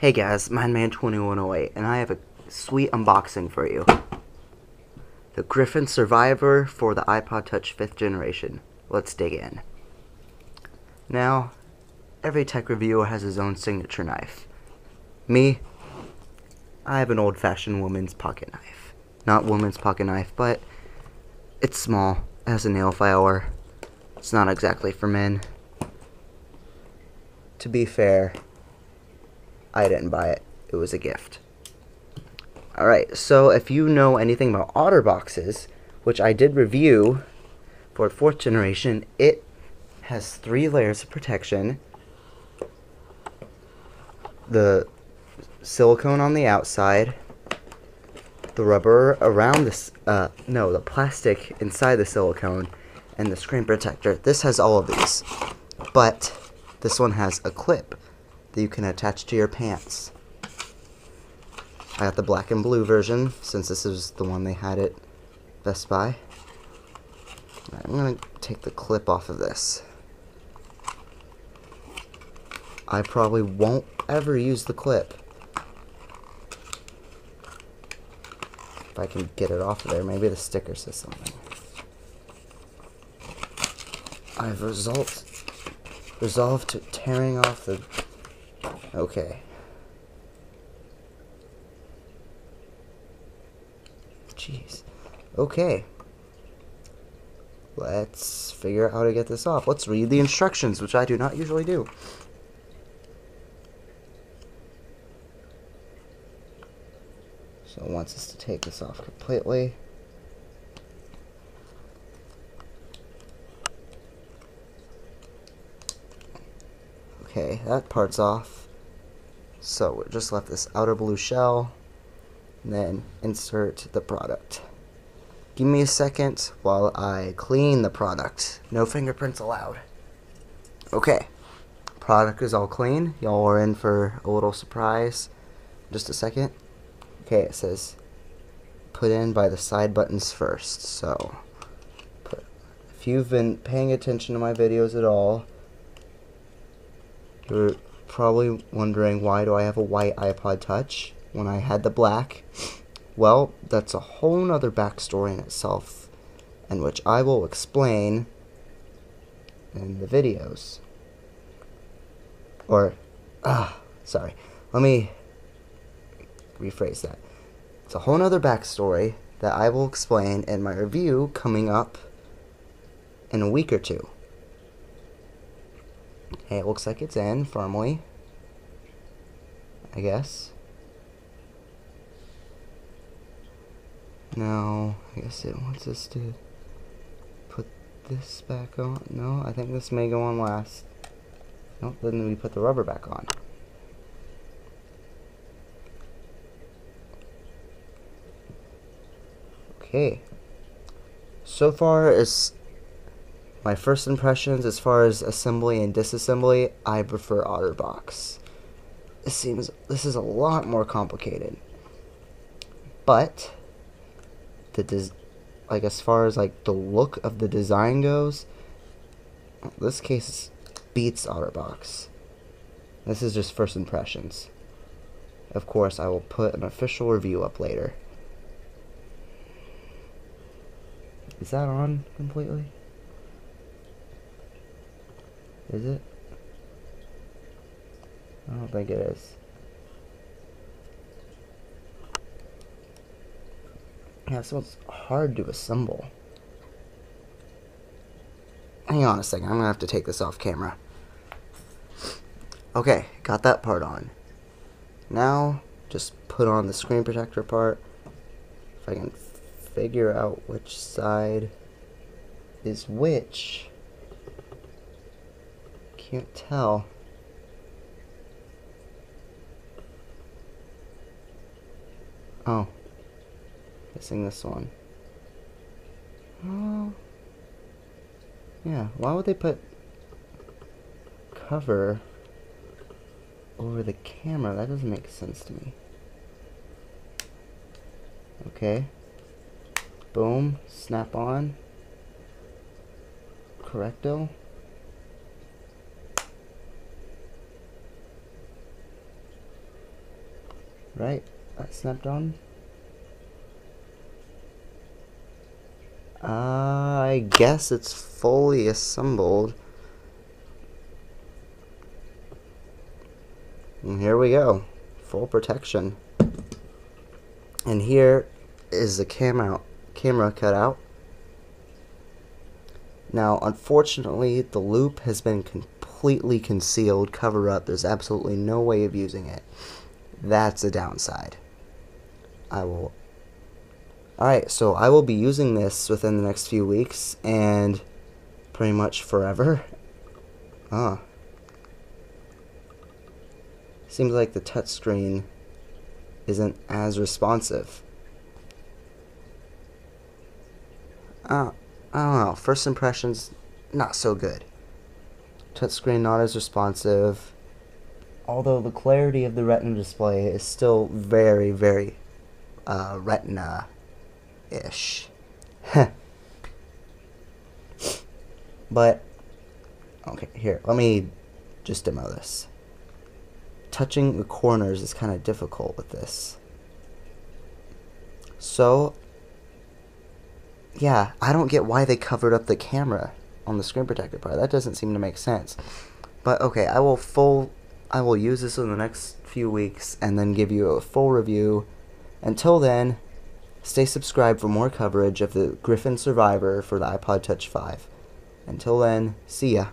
Hey guys, MindMan2108, and I have a sweet unboxing for you. The Griffin Survivor for the iPod Touch 5th generation. Let's dig in. Now, every tech reviewer has his own signature knife. Me, I have an old-fashioned woman's pocket knife. Not woman's pocket knife, but it's small. It has a nail filer. It's not exactly for men. To be fair, I didn't buy it. It was a gift. Alright, so if you know anything about OtterBoxes, which I did review for 4th generation, it has 3 layers of protection. The silicone on the outside, the rubber around this, the plastic inside the silicone, and the screen protector. This has all of these, but this one has a clip that you can attach to your pants. I got the black and blue version, since this is the one they had at Best Buy. Right, I'm going to take the clip off of this. I probably won't ever use the clip. If I can get it off of there, maybe the sticker says something. I've resolved to tearing off the... Okay. Jeez. Okay. Let's figure out how to get this off. Let's read the instructions, which I do not usually do. So it wants us to take this off completely. Okay, that part's off. So we're just left this outer blue shell. And then insert the product. Give me a second while I clean the product. No fingerprints allowed. Okay, product is all clean. Y'all are in for a little surprise. Just a second. Okay, it says put in by the side buttons first. So, if you've been paying attention to my videos at all, you're probably wondering, why do I have a white iPod Touch when I had the black? Well, that's a whole nother backstory in itself, and which I will explain in the videos. Sorry. Let me rephrase that. It's a whole nother backstory that I will explain in my review coming up in a week or two. Okay, it looks like it's in firmly, I guess. Now, I guess it wants us to put this back on. No, I think this may go on last. Nope, then we put the rubber back on. Okay. So far as my first impressions, as far as assembly and disassembly, I prefer OtterBox. This is a lot more complicated. But as far as like the look of the design goes, this case beats OtterBox. This is just first impressions. Of course, I will put an official review up later. Is that on completely? Is it? I don't think it is. Yeah, so it's hard to assemble. Hang on a second, I'm gonna have to take this off camera. Okay, got that part on. Now, just put on the screen protector part. If I can figure out which side is which. Can't tell. Oh. Guessing this one. Oh. Yeah, why would they put cover over the camera? That doesn't make sense to me. Okay. Boom. Snap on. Correcto. right? That snapped on. I guess it's fully assembled. And here we go. Full protection. And here is the camera cutout. Now, unfortunately, the loop has been completely concealed, covered up. There's absolutely no way of using it. That's a downside. Alright, so I will be using this within the next few weeks, and pretty much forever. Seems like the touchscreen isn't as responsive. I don't know. First impressions, not so good. Touchscreen not as responsive. Although the clarity of the Retina display is still very, very Retina-ish. But, okay, here, let me just demo this. Touching the corners is kind of difficult with this. So, yeah, I don't get why they covered up the camera on the screen protector part. That doesn't seem to make sense. But okay, I will use this in the next few weeks and then give you a full review. Until then, stay subscribed for more coverage of the Griffen Survivor for the iPod Touch 5. Until then, see ya.